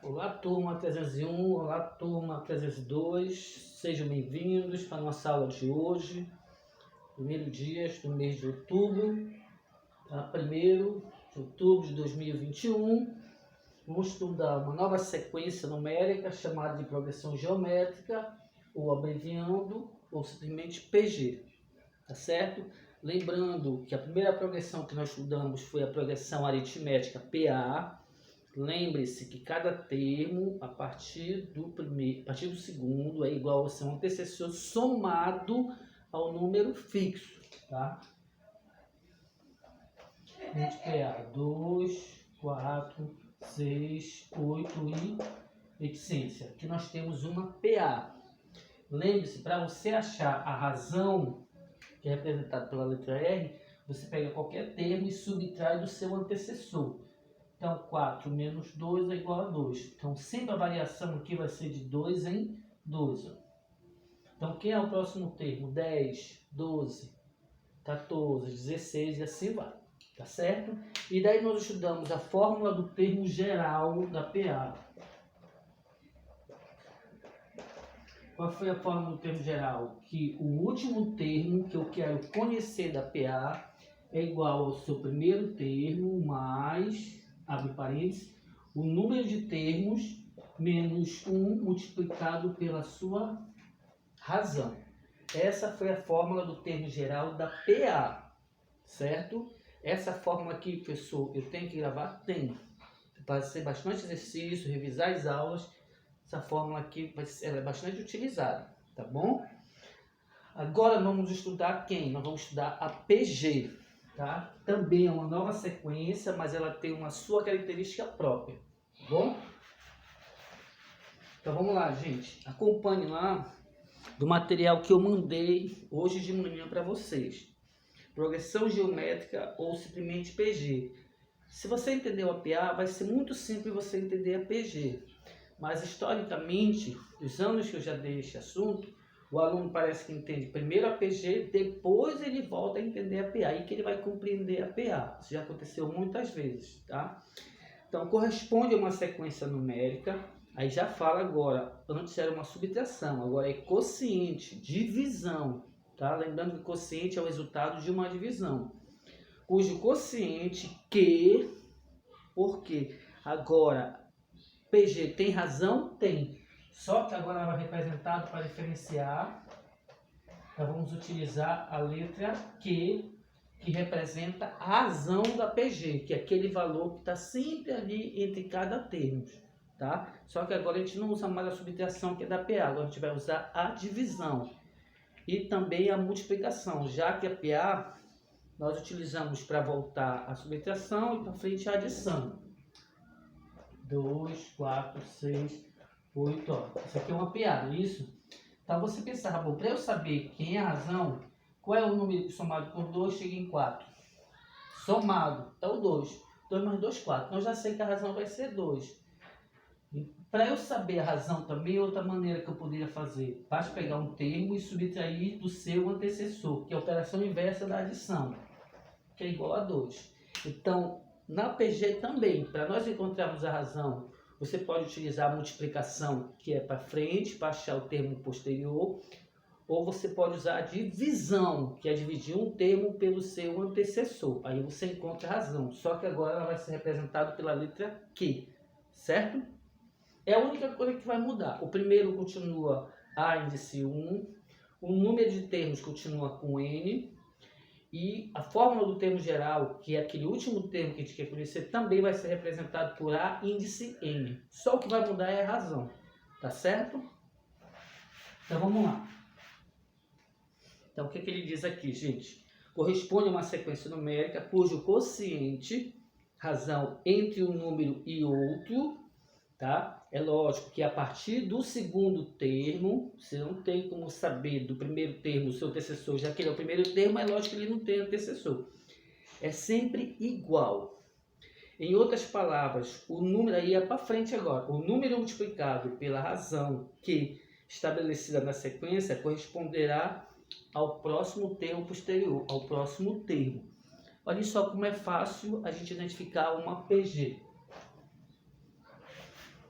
Olá, turma 301, olá, turma 302, sejam bem-vindos para a nossa aula de hoje, primeiro dia do mês de outubro, tá? 1º de outubro de 2021, vamos estudar uma nova sequência numérica chamada de progressão geométrica, ou abreviando, ou simplesmente PG, tá certo? Lembrando que a primeira progressão que nós estudamos foi a progressão aritmética PA. Lembre-se que cada termo, a partir do segundo, é igual a seu antecessor somado ao número fixo, tá? Multiplicar 2, 4, 6, 8 e eficiência. Aqui nós temos uma PA. Lembre-se, para você achar a razão, que é representada pela letra R, você pega qualquer termo e subtrai do seu antecessor. Então, 4 menos 2 é igual a 2. Então, sempre a variação aqui vai ser de 2 em 2. Então, quem é o próximo termo? 10, 12, 14, 16 e assim vai. Tá certo? E daí nós estudamos a fórmula do termo geral da PA. Qual foi a fórmula do termo geral? Que o último termo que eu quero conhecer da PA é igual ao seu primeiro termo mais... abre parênteses, o número de termos menos 1 multiplicado pela sua razão. Essa foi a fórmula do termo geral da PA, certo? Essa fórmula aqui, professor, eu tenho que gravar? Tenho. Vai ser bastante exercício, revisar as aulas. Essa fórmula aqui ela é bastante utilizada, tá bom? Agora vamos estudar quem? Nós vamos estudar a PG. Tá? Também é uma nova sequência, mas ela tem uma sua característica própria, tá bom? Então vamos lá, gente. Acompanhe lá do material que eu mandei hoje de manhã para vocês. Progressão geométrica ou simplesmente PG. Se você entendeu a PA, vai ser muito simples você entender a PG. Mas historicamente, os anos que eu já dei este assunto, o aluno parece que entende primeiro a PG, depois ele volta a entender a PA, aí que ele vai compreender a PA. Isso já aconteceu muitas vezes, tá? Então, corresponde a uma sequência numérica, aí já fala agora, antes era uma subtração, agora é quociente, divisão, tá? Lembrando que quociente é o resultado de uma divisão, cujo quociente que, porque agora PG tem razão? Tem. Só que agora ela é representada para diferenciar. Então vamos utilizar a letra Q, que representa a razão da PG, que é aquele valor que está sempre ali entre cada termo, tá? Só que agora a gente não usa mais a subtração, que é da PA, agora a gente vai usar a divisão e também a multiplicação, já que a PA nós utilizamos para voltar a subtração e para frente a adição. 2, 4, 6, 8, ó. Isso aqui é uma piada, isso? Então você pensar, bom, para eu saber quem é a razão, qual é o número somado por 2 chega em 4? Somado é o 2. 2 mais 2, 4. Então eu já sei que a razão vai ser 2. Para eu saber a razão também, outra maneira que eu poderia fazer, basta pegar um termo e subtrair do seu antecessor, que é a operação inversa da adição, que é igual a 2. Então, na PG também, para nós encontrarmos a razão, você pode utilizar a multiplicação, que é para frente, para achar o termo posterior, ou você pode usar a divisão, que é dividir um termo pelo seu antecessor. Aí você encontra a razão, só que agora ela vai ser representada pela letra Q, certo? É a única coisa que vai mudar. O primeiro continua a índice 1, o número de termos continua com N, e a fórmula do termo geral, que é aquele último termo que a gente quer conhecer, também vai ser representado por A índice N. Só o que vai mudar é a razão. Tá certo? Então vamos lá. Então o que ele diz aqui, gente? Corresponde a uma sequência numérica cujo quociente, razão entre um número e outro, tá? É lógico que a partir do segundo termo, você não tem como saber do primeiro termo o seu antecessor, já que ele é o primeiro termo, é lógico que ele não tem antecessor. É sempre igual. Em outras palavras, o número aí é para frente agora. O número multiplicado pela razão que estabelecida na sequência corresponderá ao próximo termo posterior, ao próximo termo. Olha só como é fácil a gente identificar uma PG.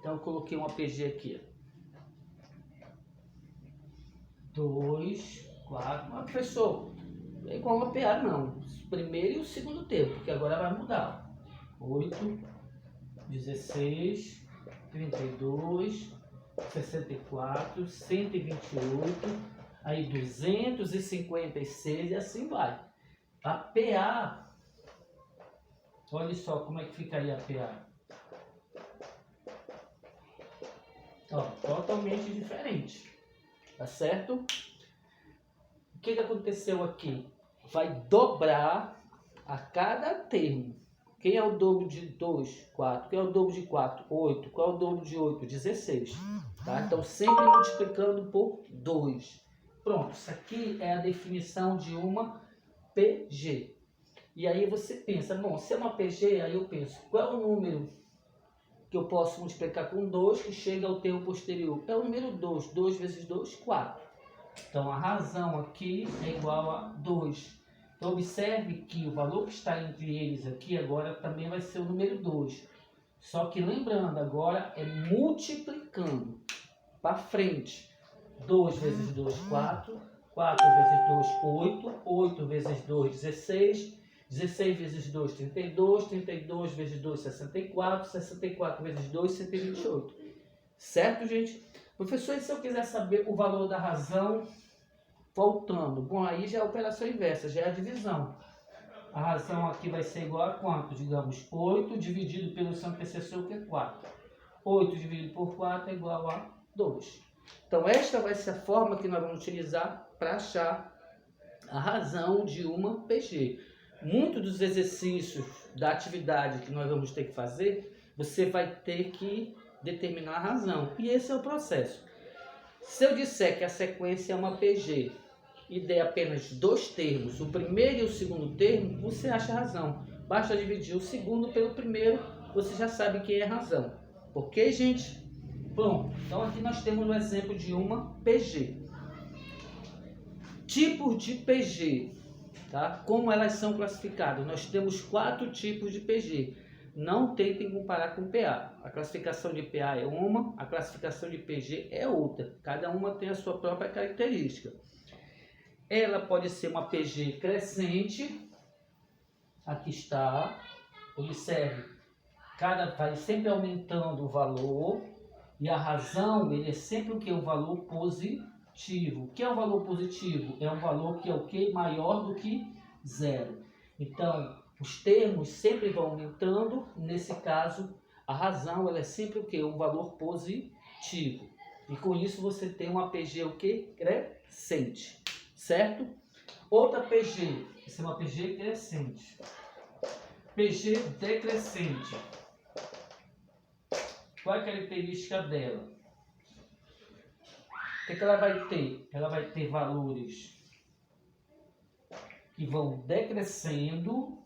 Então eu coloquei uma PG aqui. 2, 4. Mas, professor, é igual uma PA, não. O primeiro e o segundo termo, porque agora vai mudar. 8, 16, 32, 64, 128, aí 256 e assim vai. A PA, olha só como é que fica aí a PA. Ó, totalmente diferente, tá certo? O que aconteceu aqui? Vai dobrar a cada termo. Quem é o dobro de 2? 4. Quem é o dobro de 4? 8. Qual é o dobro de 8? 16. Tá? Então, sempre multiplicando por 2. Pronto, isso aqui é a definição de uma PG. E aí você pensa, bom, se é uma PG, aí eu penso, qual é o número que eu posso multiplicar com 2 que chega ao termo posterior? É o número 2. 2 vezes 2, 4. Então, a razão aqui é igual a 2. Então, observe que o valor que está entre eles aqui agora também vai ser o número 2. Só que lembrando, agora é multiplicando para frente. 2 vezes 2, 4. 4 vezes 2, 8. 8 vezes 2, 16. 16 vezes 2, 32. 32 vezes 2, 64. 64 vezes 2, 128. Certo, gente? Professor, e se eu quiser saber o valor da razão voltando? Bom, aí já é a operação inversa, já é a divisão. A razão aqui vai ser igual a quanto? Digamos, 8 dividido pelo seu antecessor, que é 4. 8 dividido por 4 é igual a 2. Então, esta vai ser a forma que nós vamos utilizar para achar a razão de uma PG. Muitos dos exercícios da atividade que nós vamos ter que fazer, você vai ter que determinar a razão. E esse é o processo. Se eu disser que a sequência é uma PG e der apenas 2 termos, o primeiro e o segundo termo, você acha a razão. Basta dividir o segundo pelo primeiro, você já sabe quem é a razão. Ok, gente? Pronto. Então aqui nós temos um exemplo de uma PG. Tipos de PG. Tá? Como elas são classificadas? Nós temos 4 tipos de PG. Não tentem comparar com PA. A classificação de PA é uma, a classificação de PG é outra. Cada uma tem a sua própria característica. Ela pode ser uma PG crescente. Aqui está. Observe. Vai sempre aumentando o valor. E a razão, ele é sempre o que? Um valor positivo. O que é um valor positivo? É um valor que é o que? Maior do que zero. Então, os termos sempre vão aumentando. Nesse caso, a razão, ela é sempre o que? Um valor positivo. E com isso você tem uma PG o que? Crescente. Certo? Outra PG. Essa é uma PG crescente. PG decrescente. Qual é a característica dela? O que ela vai ter? Ela vai ter valores que vão decrescendo.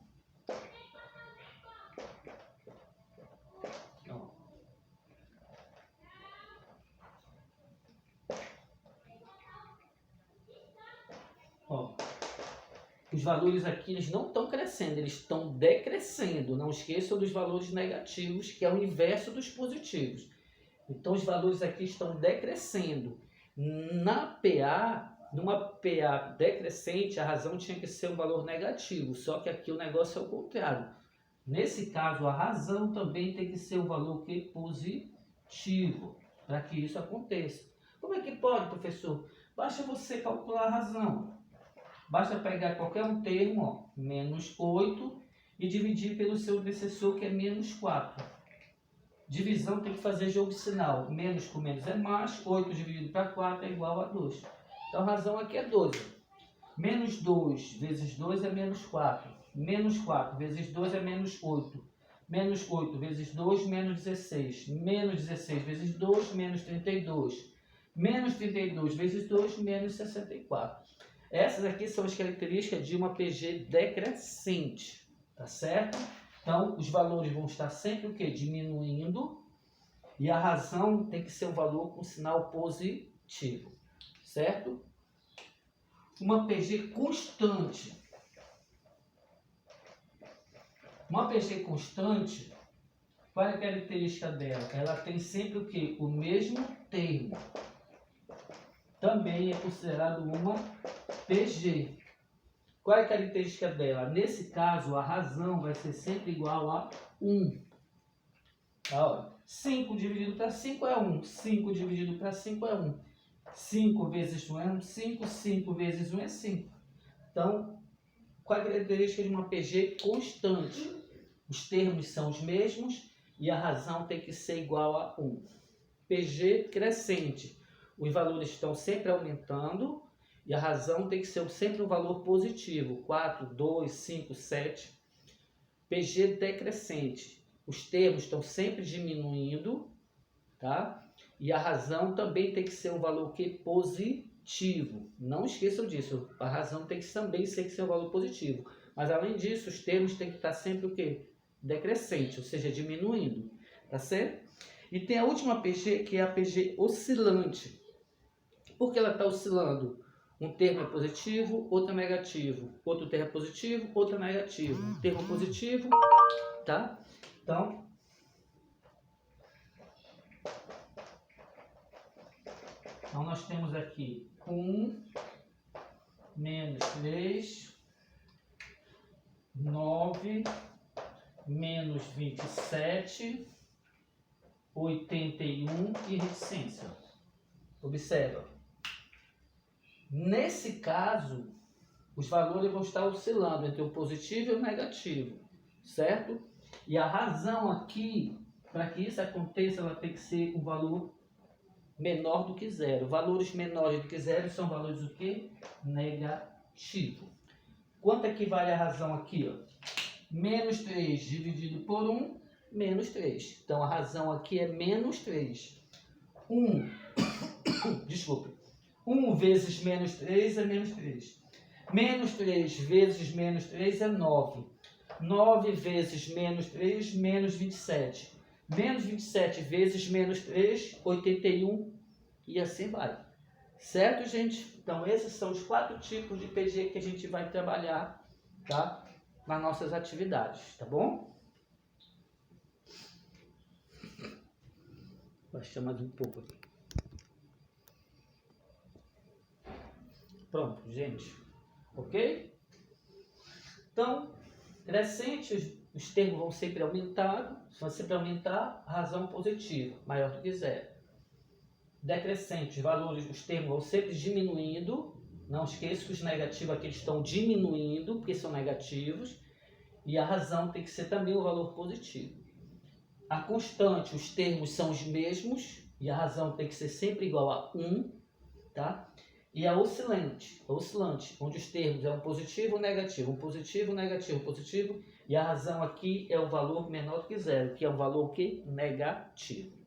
Ó, os valores aqui eles não estão crescendo, eles estão decrescendo. Não esqueçam dos valores negativos, que é o inverso dos positivos. Então, os valores aqui estão decrescendo. Numa PA decrescente, a razão tinha que ser um valor negativo, só que aqui o negócio é o contrário. Nesse caso, a razão também tem que ser um valor que positivo, para que isso aconteça. Como é que pode, professor? Basta você calcular a razão. Basta pegar qualquer um termo, ó, menos 8, e dividir pelo seu antecessor, que é menos 4. Divisão tem que fazer jogo de sinal. Menos com menos é mais. 8 dividido para 4 é igual a 2. Então, a razão aqui é 12. Menos 2 vezes 2 é menos 4. Menos 4 vezes 2 é menos 8. Menos 8 vezes 2, menos 16. Menos 16 vezes 2, menos 32. Menos 32 vezes 2, menos 64. Essas aqui são as características de uma PG decrescente. Tá certo? Então, os valores vão estar sempre o quê? Diminuindo. E a razão tem que ser um valor com sinal positivo. Certo? Uma PG constante. Uma PG constante, Qual é a característica dela? Ela tem sempre o quê? O mesmo termo. Também é considerado uma PG. Qual é a característica dela? Nesse caso, a razão vai ser sempre igual a 1. Tá, 5 dividido para 5 é 1. 5 dividido para 5 é 1. 5 vezes 1 é 1. 5. 5 vezes 1 é 5. Então, qual é a característica de uma PG constante? Os termos são os mesmos e a razão tem que ser igual a 1. PG crescente. Os valores estão sempre aumentando e a razão tem que ser sempre um valor positivo. 4, 2, 5, 7. PG decrescente. Os termos estão sempre diminuindo, tá? E a razão também tem que ser um valor que positivo. Não esqueçam disso. A razão tem que também ser um valor positivo. Mas além disso, os termos têm que estar sempre o quê? Decrescente, ou seja, diminuindo. Tá certo? E tem a última PG, que é a PG oscilante. Por que ela está oscilando? Um termo é positivo, outro é negativo. Outro termo é positivo, outro é negativo. Um termo positivo, tá? Então nós temos aqui 1, menos 3, 9, menos 27, 81 e reticência. Observa. Nesse caso, os valores vão estar oscilando entre o positivo e o negativo, certo? E a razão aqui, para que isso aconteça, ela tem que ser um valor menor do que zero. Valores menores do que zero são valores o quê? Negativo. Quanto equivale a razão aqui? Ó? Menos 3 dividido por 1, menos 3. Então a razão aqui é menos 3. 1 vezes menos 3 é menos 3. Menos 3 vezes menos 3 é 9. 9 vezes menos 3, menos 27. Menos 27 vezes menos 3, 81 e assim vai. Certo, gente? Então, esses são os 4 tipos de PG que a gente vai trabalhar, tá? Nas nossas atividades, tá bom? Vou baixar mais um pouco aqui. Pronto, gente. Ok? Então, crescente, os termos vão sempre aumentar. Se vão sempre aumentar, razão positiva, maior do que zero. Decrescente, os valores, os termos vão sempre diminuindo. Não esqueça que os negativos aqui estão diminuindo, porque são negativos. E a razão tem que ser também um valor positivo. A constante, os termos são os mesmos. E a razão tem que ser sempre igual a 1. Tá? E a oscilante, onde os termos é um positivo ou negativo. Um positivo, negativo, positivo. E a razão aqui é o valor menor do que zero, que é um valor que? Negativo.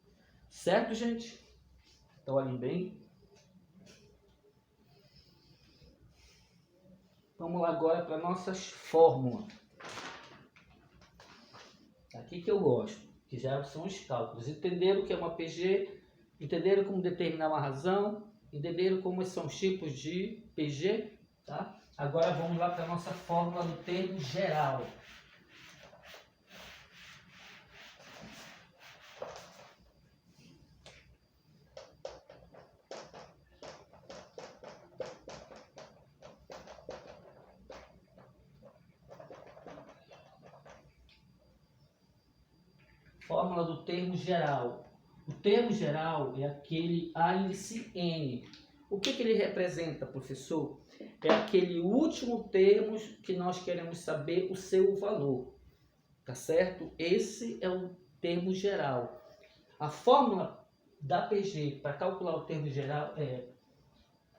Certo, gente? Então, olhem bem. Vamos lá agora para nossas fórmulas. Aqui que eu gosto, que já são os cálculos. Entenderam o que é uma PG? Entenderam como determinar uma razão? Entenderam como são os tipos de PG? Tá? Agora vamos lá para a nossa fórmula do termo geral. Fórmula do termo geral. O termo geral é aquele índice N. O que ele representa, professor? É aquele último termo que nós queremos saber o seu valor. Tá certo? Esse é o termo geral. A fórmula da PG para calcular o termo geral é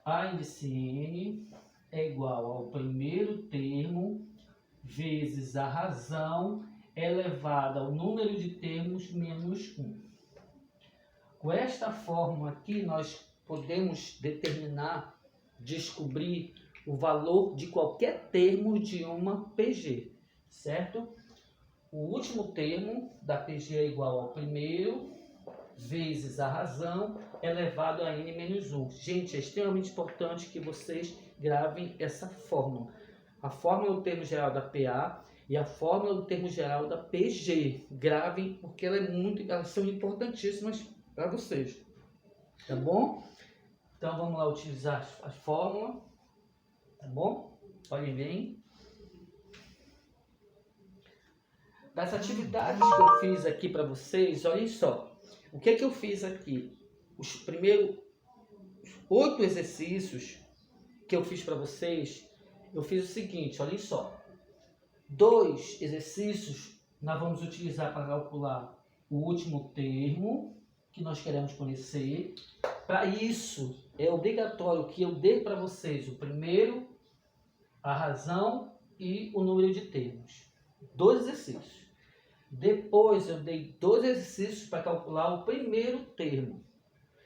A índice N é igual ao primeiro termo vezes a razão elevada ao número de termos menos 1. Com esta fórmula aqui, nós podemos determinar, descobrir o valor de qualquer termo de uma PG, certo? O último termo da PG é igual ao primeiro vezes a razão elevado a n menos 1. Gente, é extremamente importante que vocês gravem essa fórmula. A fórmula do termo geral da PA e a fórmula do termo geral da PG. Gravem, porque elas são importantíssimas para vocês. Tá bom? Então vamos lá utilizar a fórmula. Tá bom? Olhem bem. Das atividades que eu fiz aqui para vocês, olhem só. O que é que eu fiz aqui? Os primeiros 8 exercícios que eu fiz para vocês, eu fiz o seguinte, olhem só. 2 exercícios nós vamos utilizar para calcular o último termo que nós queremos conhecer. Para isso, é obrigatório que eu dê para vocês o primeiro, a razão e o número de termos. 2 exercícios. Depois eu dei 2 exercícios para calcular o primeiro termo.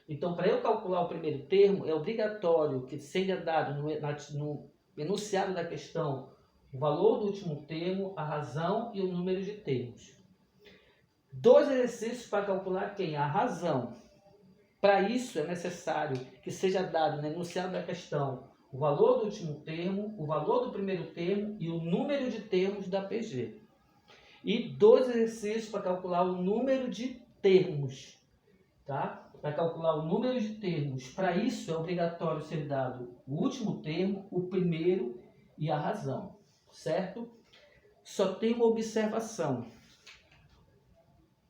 Então, para eu calcular o primeiro termo, é obrigatório que seja dado no enunciado da questão o valor do último termo, a razão e o número de termos. 2 exercícios para calcular quem? A razão. Para isso, é necessário que seja dado no enunciado da questão o valor do último termo, o valor do primeiro termo e o número de termos da PG. E 2 exercícios para calcular o número de termos, tá? Para calcular o número de termos, para isso é obrigatório ser dado o último termo, o primeiro e a razão, certo? Só tem uma observação.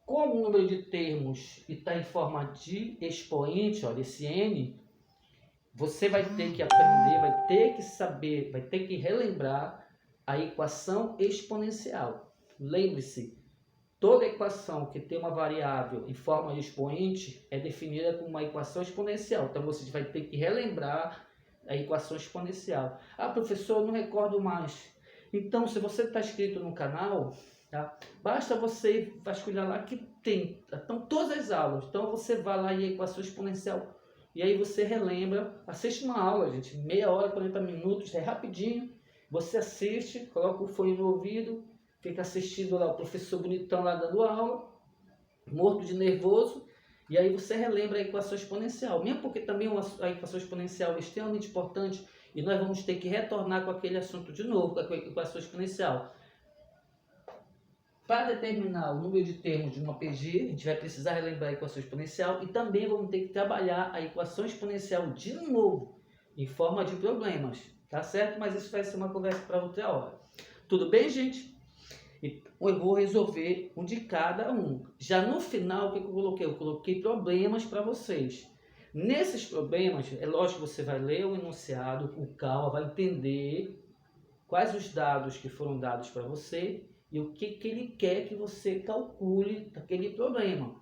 Como o número de termos está em forma de expoente, olha, esse n, você vai ter que aprender, vai ter que saber, vai ter que relembrar a equação exponencial. Lembre-se, toda equação que tem uma variável em forma de expoente é definida como uma equação exponencial. Então, você vai ter que relembrar a equação exponencial. Ah, professor, eu não recordo mais. Então, se você está inscrito no canal, tá? Basta você vasculhar lá que tem. Estão todas as aulas. Então, você vai lá em equação exponencial. E aí você relembra. Assiste uma aula, gente. Meia hora, 40 minutos. É rapidinho. Você assiste, coloca o fone no ouvido. Fica assistindo lá o professor bonitão lá dando aula, morto de nervoso, e aí você relembra a equação exponencial. Mesmo porque também a equação exponencial é extremamente importante e nós vamos ter que retornar com aquele assunto de novo, com a equação exponencial. Para determinar o número de termos de uma PG, a gente vai precisar relembrar a equação exponencial e também vamos ter que trabalhar a equação exponencial de novo, em forma de problemas, tá certo? Mas isso vai ser uma conversa para outra hora. Tudo bem, gente? Eu vou resolver um de cada um. Já no final, o que eu coloquei? Eu coloquei problemas para vocês. Nesses problemas, é lógico que você vai ler o enunciado com calma, vai entender quais os dados que foram dados para você e o que ele quer que você calcule daquele problema.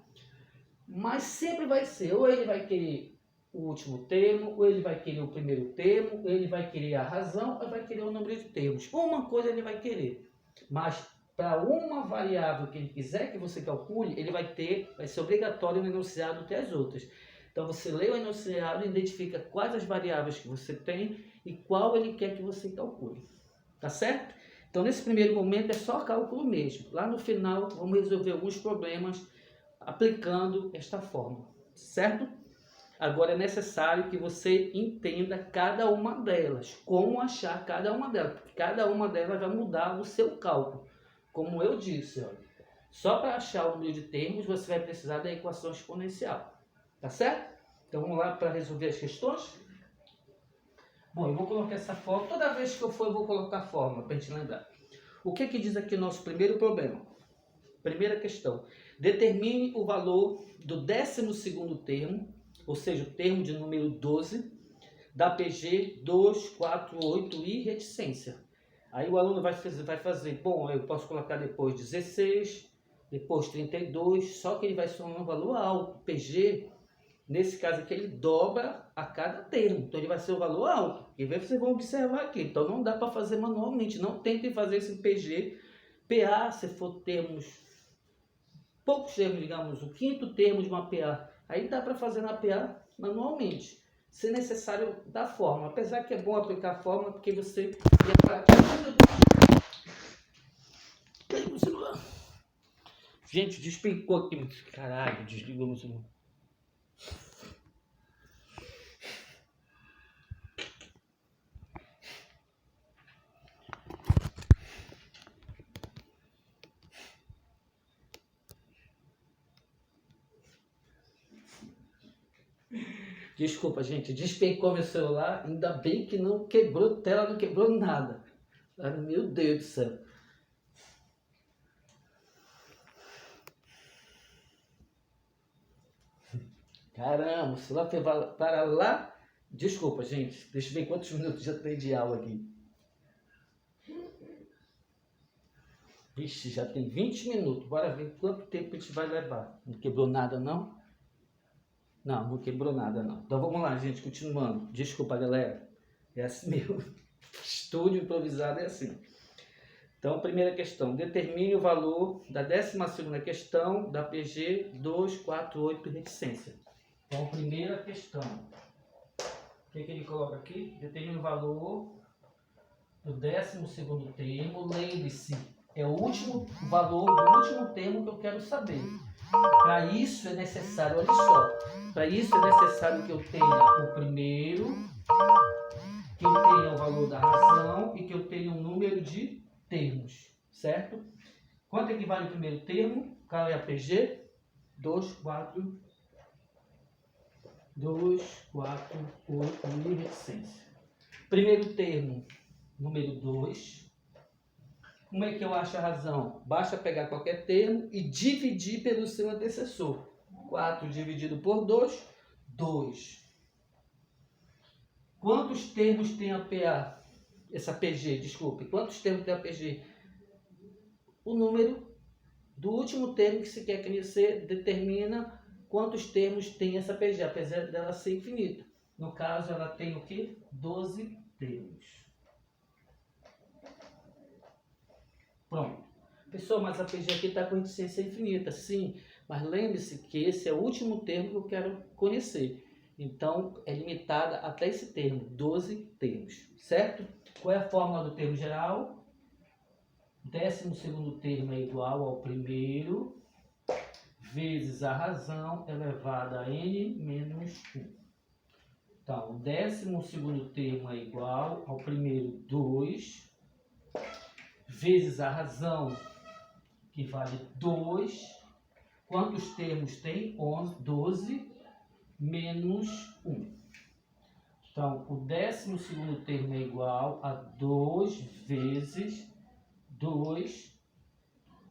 Mas sempre vai ser, ou ele vai querer o último termo, ou ele vai querer o primeiro termo, ou ele vai querer a razão, ou vai querer o número de termos. Uma coisa ele vai querer, mas para uma variável que ele quiser que você calcule, ele vai ser obrigatório no enunciado ter as outras. Então você lê o enunciado e identifica quais as variáveis que você tem e qual ele quer que você calcule. Tá certo? Então nesse primeiro momento é só cálculo mesmo. Lá no final vamos resolver alguns problemas aplicando esta fórmula. Certo? Agora é necessário que você entenda cada uma delas, como achar cada uma delas, porque cada uma delas vai mudar o seu cálculo. Como eu disse, olha, só para achar o número de termos você vai precisar da equação exponencial. Tá certo? Então vamos lá para resolver as questões? Bom, eu vou colocar essa fórmula. Toda vez que eu for, eu vou colocar a fórmula para a gente lembrar. O que diz aqui o nosso primeiro problema? Primeira questão. Determine o valor do 12º termo, ou seja, o termo de número 12, da PG 248 e reticência. Aí o aluno vai fazer, bom, eu posso colocar depois 16, depois 32, só que ele vai somar um valor alto. PG, nesse caso aqui, ele dobra a cada termo, então ele vai ser um valor alto. E vocês vão observar aqui, então não dá para fazer manualmente, não tentem fazer esse PG. PA, se for termos, poucos termos, digamos, o 5º termo de uma PA, aí dá para fazer na PA manualmente. Se necessário, da fórmula. Apesar que é bom aplicar a fórmula, porque você ia praticar. Caiu o celular. Gente, despencou aqui. Caralho, desligou meu celular. Desculpa, gente, despencou meu celular, ainda bem que não quebrou tela, não quebrou nada. Meu Deus do céu. Caramba, o celular foi para lá. Desculpa, gente, deixa eu ver quantos minutos já tem de aula aqui. Vixe, já tem 20 minutos, bora ver quanto tempo a gente vai levar. Não quebrou nada, não? Não, não quebrou nada, não. Então vamos lá, gente, continuando. Desculpa, galera. É assim mesmo. Estúdio improvisado é assim. Então, primeira questão. Determine o valor da 12ª questão da PG 248, reticência. Então, primeira questão. O que ele coloca aqui? Determine o valor do 12º termo. Lembre-se, é o último valor do último termo que eu quero saber. Para isso é necessário, olha só, para isso é necessário que eu tenha o primeiro, que eu tenha o valor da razão e que eu tenha um número de termos, certo? Quanto equivale o primeiro termo? Qual é a PG? 248 e reticência. Primeiro termo, número 2. Como é que eu acho a razão? Basta pegar qualquer termo e dividir pelo seu antecessor. 4 dividido por 2, 2. Quantos termos tem a PA? Essa PG, desculpe. Quantos termos tem a PG? O número do último termo que se quer conhecer determina quantos termos tem essa PG, apesar dela ser infinita. No caso, ela tem o quê? 12 termos. Pronto. Pessoal, mas a PG aqui está com reticência infinita. Sim, mas lembre-se que esse é o último termo que eu quero conhecer. Então, é limitada até esse termo, 12 termos, certo? Qual é a fórmula do termo geral? 12º termo é igual ao primeiro, vezes a razão elevada a n menos 1. Então, o 12º termo é igual ao primeiro 2, vezes a razão, que vale 2. Quantos termos tem? 12 menos 1. Então, o 12º termo é igual a 2 vezes 2.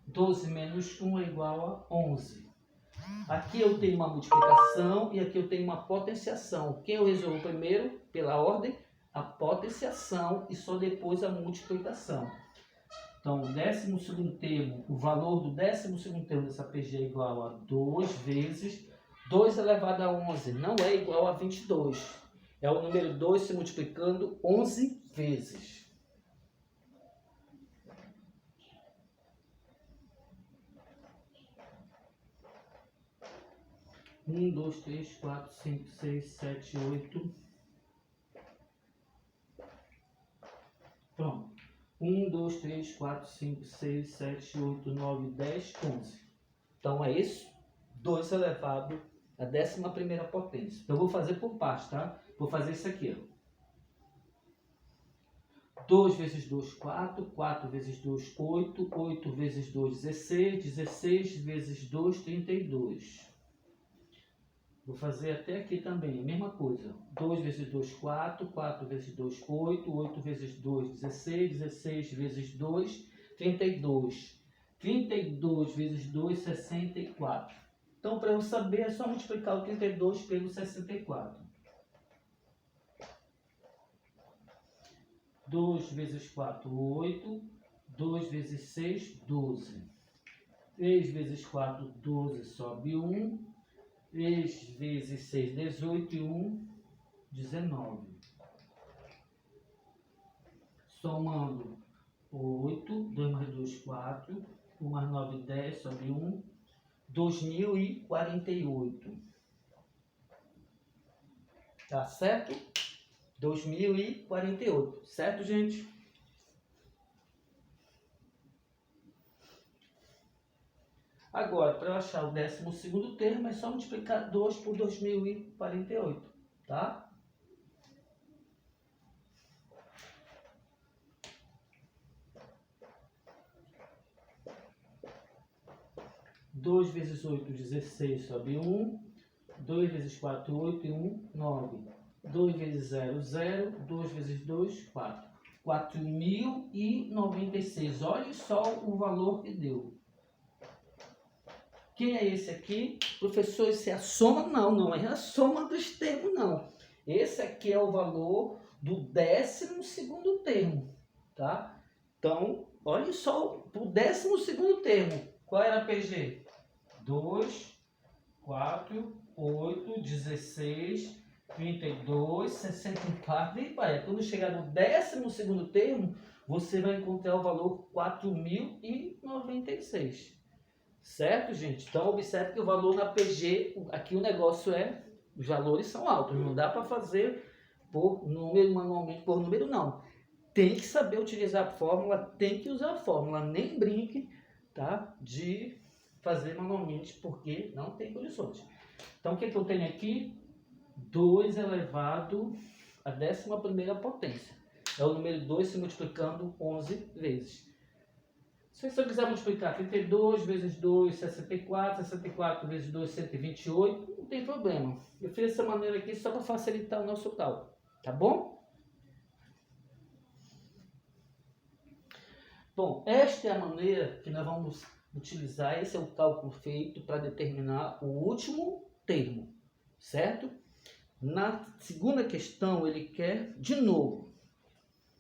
12 menos 1 é igual a 11. Aqui eu tenho uma multiplicação e aqui eu tenho uma potenciação. Quem eu resolvo primeiro, pela ordem? A potenciação e só depois a multiplicação. Então, o 12º termo, o valor do 12º termo dessa PG é igual a 2 vezes 2 elevado a 11. Não é igual a 22. É o número 2 se multiplicando 11 vezes. Um, dois, três, quatro, cinco, seis, sete, 8. Pronto. 1, 2, 3, 4, 5, 6, 7, 8, 9, 10, 11. Então é isso. 2 elevado à 11ª potência. Então eu vou fazer por parte, tá? Vou fazer isso aqui, ó. 2 vezes 2, 4. 4 vezes 2, 8. 8 vezes 2, 16. 16 vezes 2, 32. Vou fazer até aqui também, a mesma coisa. 2 vezes 2, 4. 4 vezes 2, 8. 8 vezes 2, 16. 16 vezes 2, 32. 32 vezes 2, 64. Então, para eu saber, é só multiplicar o 32 pelo 64. 2 vezes 4, 8. 2 vezes 6, 12. 3 vezes 4, 12, sobe 1. 3 vezes 6, 18 e 1, 19. Somando 8, 2 mais 2, 4. 1 mais 9, 10, sobe 1. 2048. Tá certo? 2048. Certo, gente? Agora, para eu achar o 12º termo, é só multiplicar 2 por 2048, tá? Dois vezes 8, 16, sobe 1. 2 vezes 4, 8 e 1, 9. 2 vezes 0, 0. 2 vezes 2, 4. 4.096. Olha só o valor que deu. Quem é esse aqui? Professor, isso é a soma? Não, não é a soma dos termos, não. Esse aqui é o valor do 12º termo, tá? Então, olha só o 12º termo. Qual era a PG? 2, 4, 8, 16, 32, 64 e vai. Quando chegar no 12º termo, você vai encontrar o valor 4.096. Certo, gente? Então, observe que o valor na PG, aqui o negócio é, os valores são altos. Não dá para fazer por número, manualmente por número, não. Tem que saber utilizar a fórmula, tem que usar a fórmula. Nem brinque, tá? De fazer manualmente, porque não tem condições. Então, o que eu tenho aqui? 2 elevado à 11ª potência. É o número 2 se multiplicando 11 vezes. Se eu quiser multiplicar 32 vezes 2, 64, 64 vezes 2, 128, não tem problema. Eu fiz dessa maneira aqui só para facilitar o nosso cálculo, tá bom? Bom, esta é a maneira que nós vamos utilizar, esse é o cálculo feito para determinar o último termo, certo? Na segunda questão, ele quer, de novo,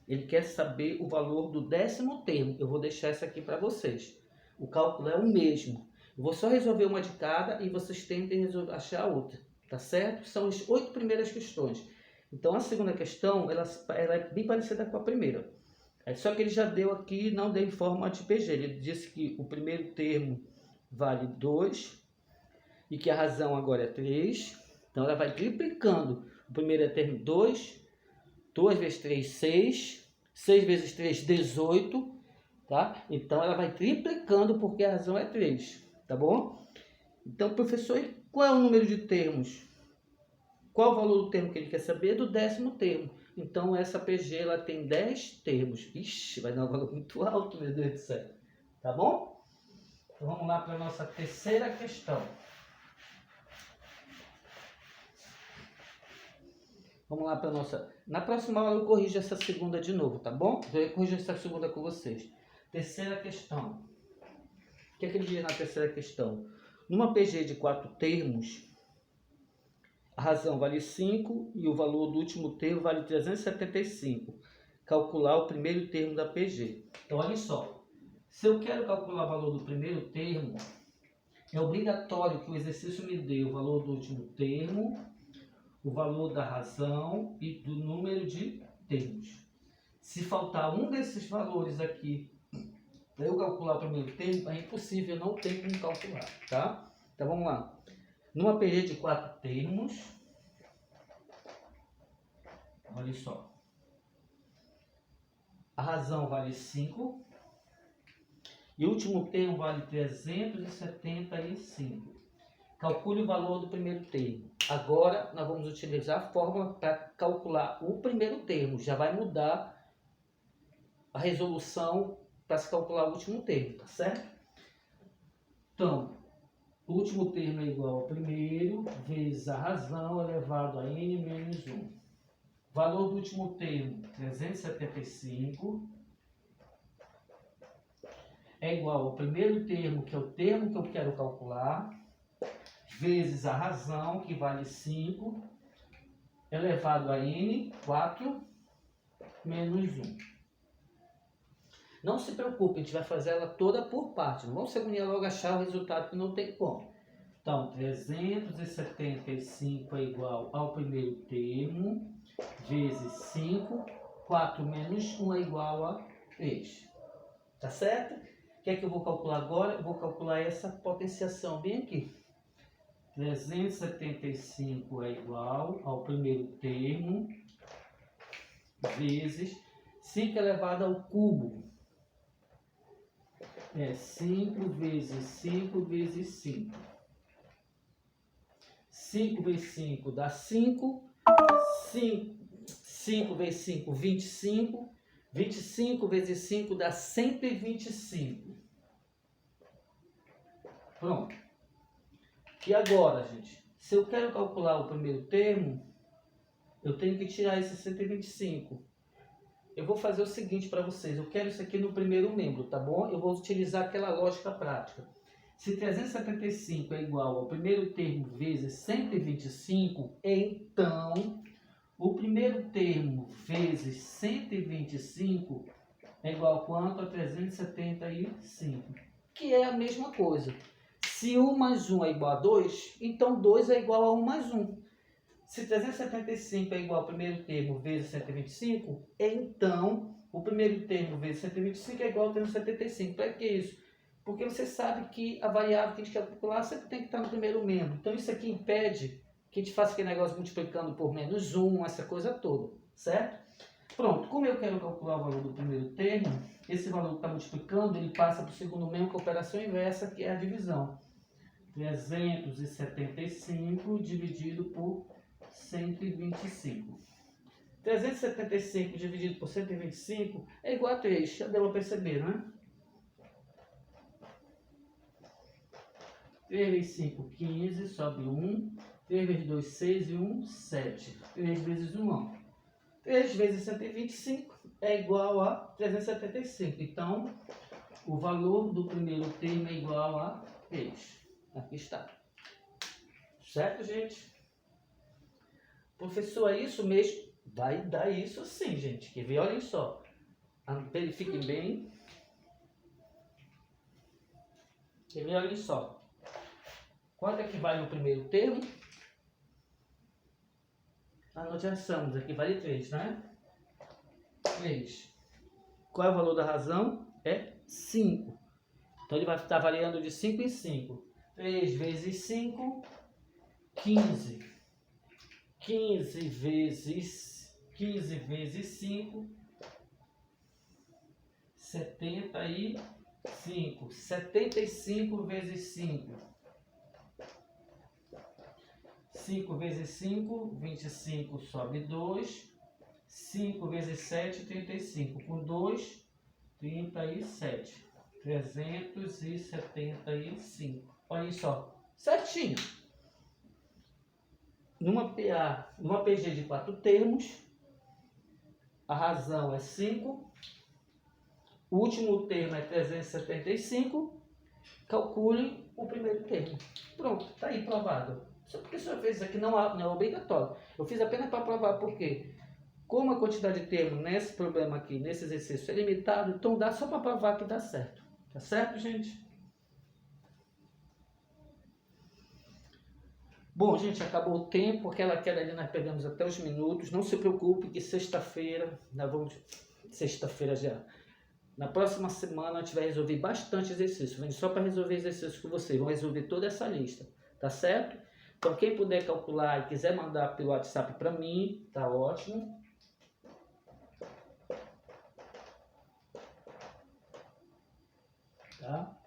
ele quer saber o valor do 10º termo. Eu vou deixar isso aqui para vocês. O cálculo é o mesmo. Eu vou só resolver uma de cada e vocês tentem achar a outra, tá certo? São as 8 primeiras questões. Então, a segunda questão, ela é bem parecida com a primeira. Só que ele já deu aqui, não deu em forma de PG. Ele disse que o primeiro termo vale 2 e que a razão agora é 3. Então, ela vai triplicando. O primeiro termo 2, 2 vezes 3, 6. 6 vezes 3, 18. Tá? Então, ela vai triplicando porque a razão é 3. Tá bom? Então, professor, qual é o número de termos? Qual o valor do termo que ele quer saber? Do 10º termo. Então, essa PG ela tem 10 termos. Ixi, vai dar um valor muito alto, meu Deus do céu. Tá bom? Então, vamos lá para a nossa terceira questão. Vamos lá para a nossa... Na próxima aula eu corrijo essa segunda de novo, tá bom? Eu corrijo essa segunda com vocês. Terceira questão. O que é que ele diz na terceira questão? Numa PG de 4 termos, a razão vale 5 e o valor do último termo vale 375. Calcular o primeiro termo da PG. Então, olha só. Se eu quero calcular o valor do primeiro termo, é obrigatório que o exercício me dê o valor do último termo, o valor da razão e do número de termos. Se faltar um desses valores aqui para eu calcular o primeiro termo, é impossível, não tem como calcular, tá? Então, vamos lá. Numa PG de 4 termos, olha só, a razão vale 5 e o último termo vale 375. Calcule o valor do primeiro termo. Agora, nós vamos utilizar a fórmula para calcular o primeiro termo. Já vai mudar a resolução para se calcular o último termo, tá certo? Então, o último termo é igual ao primeiro vezes a razão elevado a n menos 1. Valor do último termo, 375, é igual ao primeiro termo, que é o termo que eu quero calcular, vezes a razão, que vale 5, elevado a n, 4, menos 1. Não se preocupe, a gente vai fazer ela toda por parte. Não vamos se agonia logo achar o resultado que não tem como. Então, 375 é igual ao primeiro termo, vezes 5, 4 menos 1 é igual a 3. Tá certo? O que é que eu vou calcular agora? Eu vou calcular essa potenciação bem aqui. 375 é igual ao primeiro termo, vezes 5 elevado ao cubo. É 5 vezes 5 vezes 5. 5 vezes 5 dá 5. 5 vezes 5, 25. 25 vezes 5 dá 125. Pronto. E agora, gente? Se eu quero calcular o primeiro termo, eu tenho que tirar esse 125. Eu vou fazer o seguinte para vocês, eu quero isso aqui no primeiro membro, tá bom? Eu vou utilizar aquela lógica prática. Se 375 é igual ao primeiro termo vezes 125, então o primeiro termo vezes 125 é igual a quanto? A 375, que é a mesma coisa. Se 1 mais 1 é igual a 2, então 2 é igual a 1 mais 1. Se 375 é igual ao primeiro termo vezes 125, então o primeiro termo vezes 125 é igual a 375. Para que isso? Porque você sabe que a variável que a gente quer calcular sempre tem que estar no primeiro membro. Então isso aqui impede que a gente faça aquele negócio multiplicando por menos 1, essa coisa toda, certo? Pronto, como eu quero calcular o valor do primeiro termo, esse valor que está multiplicando, ele passa para o segundo membro com a operação inversa, que é a divisão. 375 dividido por 125. 375 dividido por 125 é igual a 3. Já deu para perceber, não é? 3 vezes 5, 15, sobe 1. 3 vezes 2, 6 e 1, 7. 3 vezes 1, 1. 3 vezes 125 é igual a 375. Então, o valor do primeiro termo é igual a 3. Aqui está. Certo, gente? Professor, é isso mesmo? Vai dar isso sim, gente. Quer ver? Olhem só. Verifiquem bem. Quer ver? Olhem só. Quanto é que vale o primeiro termo? Nós já achamos. Aqui vale 3, né? 3. Qual é o valor da razão? É 5. Então ele vai estar variando de 5 em 5. 3 vezes 5, 15. 15 vezes 5, 75. 75 vezes 5. 5 vezes 5, 25, sobe 2. 5 vezes 7, 35. Com 2, 37. 375. Olha só, certinho. Numa PG de 4 termos, a razão é 5, o último termo é 375, calcule o primeiro termo. Pronto, está aí provado. Só porque o senhor fez isso aqui não é obrigatório. Eu fiz apenas para provar porque, como a quantidade de termos nesse problema aqui, nesse exercício é limitado, então dá só para provar que dá certo. Tá certo, gente? Bom, gente, acabou o tempo. Aquela queda ali nós pegamos até os minutos. Não se preocupe que sexta-feira, sexta-feira já. Na próxima semana a gente vai resolver bastante exercício. Vem só para resolver exercícios com vocês. Vamos resolver toda essa lista. Tá certo? Então, quem puder calcular e quiser mandar pelo WhatsApp para mim, tá ótimo. Tá?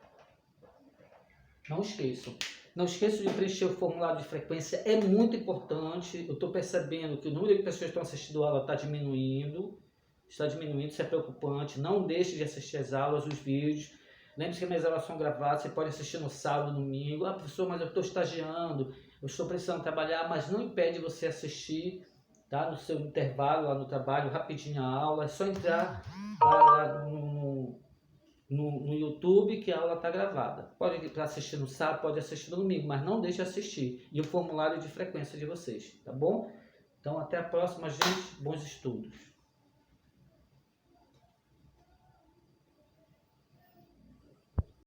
Não esqueçam. Não esqueçam de preencher o formulário de frequência, é muito importante. Eu estou percebendo que o número de pessoas que estão assistindo a aula está diminuindo. Está diminuindo, isso é preocupante. Não deixe de assistir as aulas, os vídeos. Lembre-se que minhas aulas são gravadas, você pode assistir no sábado, no domingo. Ah, professor, mas eu estou estagiando, eu estou precisando trabalhar, mas não impede você assistir, tá? No seu intervalo lá no trabalho, rapidinho a aula. É só entrar lá no YouTube que a aula está gravada. Pode assistir no sábado, pode assistir no domingo, mas não deixe de assistir. E o formulário de frequência de vocês, tá bom? Então até a próxima, gente. Bons estudos.